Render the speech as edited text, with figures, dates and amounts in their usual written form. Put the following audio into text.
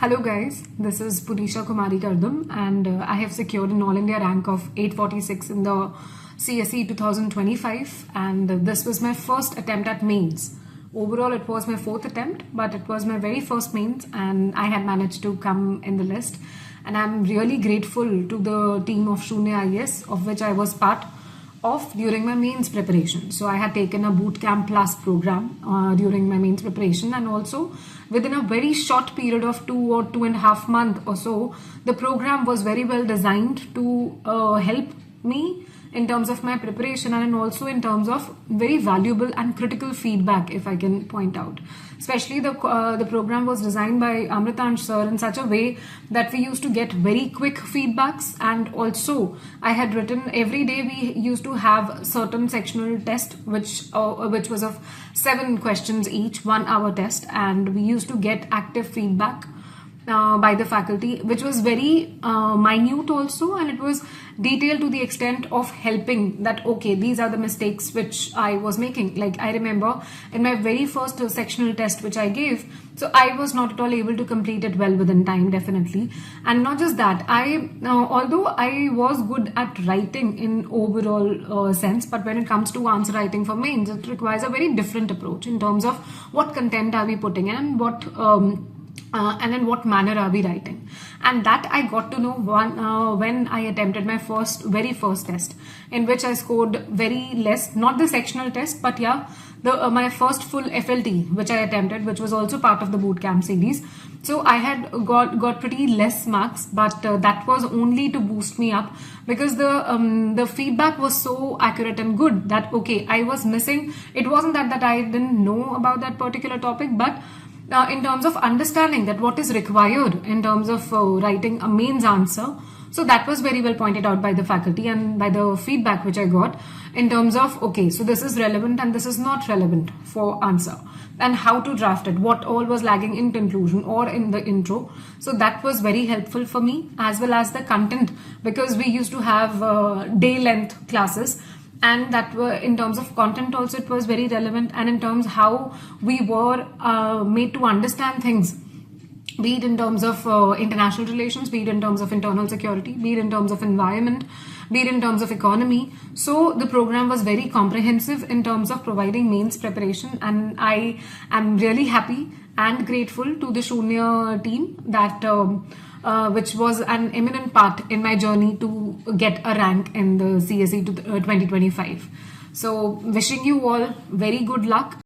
Hello guys, this is Punisha Kumari Kardam and I have secured an All India rank of 846 in the CSE 2025 and this was my first attempt at mains. Overall it was my fourth attempt, but it was my very first mains and I had managed to come in the list, and I'm really grateful to the team of Shunya IS, of which I was part of during my mains preparation. So I had taken a bootcamp plus program during my mains preparation, and also within a very short period of 2 or 2.5 months or so, the program was very well designed to help me in terms of my preparation and also in terms of very valuable and critical feedback, if I can point out. Especially the program was designed by Amritansh sir in such a way that we used to get very quick feedbacks, and also I had written every day we used to have certain sectional test which was of 7 questions each, 1 hour test, and we used to get active feedback by the faculty, which was very minute also, and it was detailed to the extent of helping that okay, these are the mistakes which I was making. Like I remember in my very first sectional test which I gave, so I was not at all able to complete it well within time, definitely. And not just that, although I was good at writing in overall sense, but when it comes to answer writing for mains, it requires a very different approach in terms of what content are we putting in and what and in what manner are we writing. And that I got to know when I attempted my very first test, in which I scored very less, not the sectional test, but yeah, my first full FLT which I attempted, which was also part of the bootcamp series. So I had got pretty less marks, but that was only to boost me up, because the feedback was so accurate and good that okay, I was missing. It wasn't that I didn't know about that particular topic, but in terms of understanding that what is required in terms of writing a mains answer. So that was very well pointed out by the faculty and by the feedback which I got in terms of okay, so this is relevant and this is not relevant for answer, and how to draft it, what all was lagging in conclusion or in the intro. So that was very helpful for me, as well as the content, because we used to have day length classes, and that were in terms of content also it was very relevant, and in terms how we were made to understand things, be it in terms of international relations, be it in terms of internal security, be it in terms of environment, be it in terms of economy. So the program was very comprehensive in terms of providing mains preparation, and I am really happy and grateful to the Shunya team that which was an eminent part in my journey to get a rank in the CSE 2025. So wishing you all very good luck.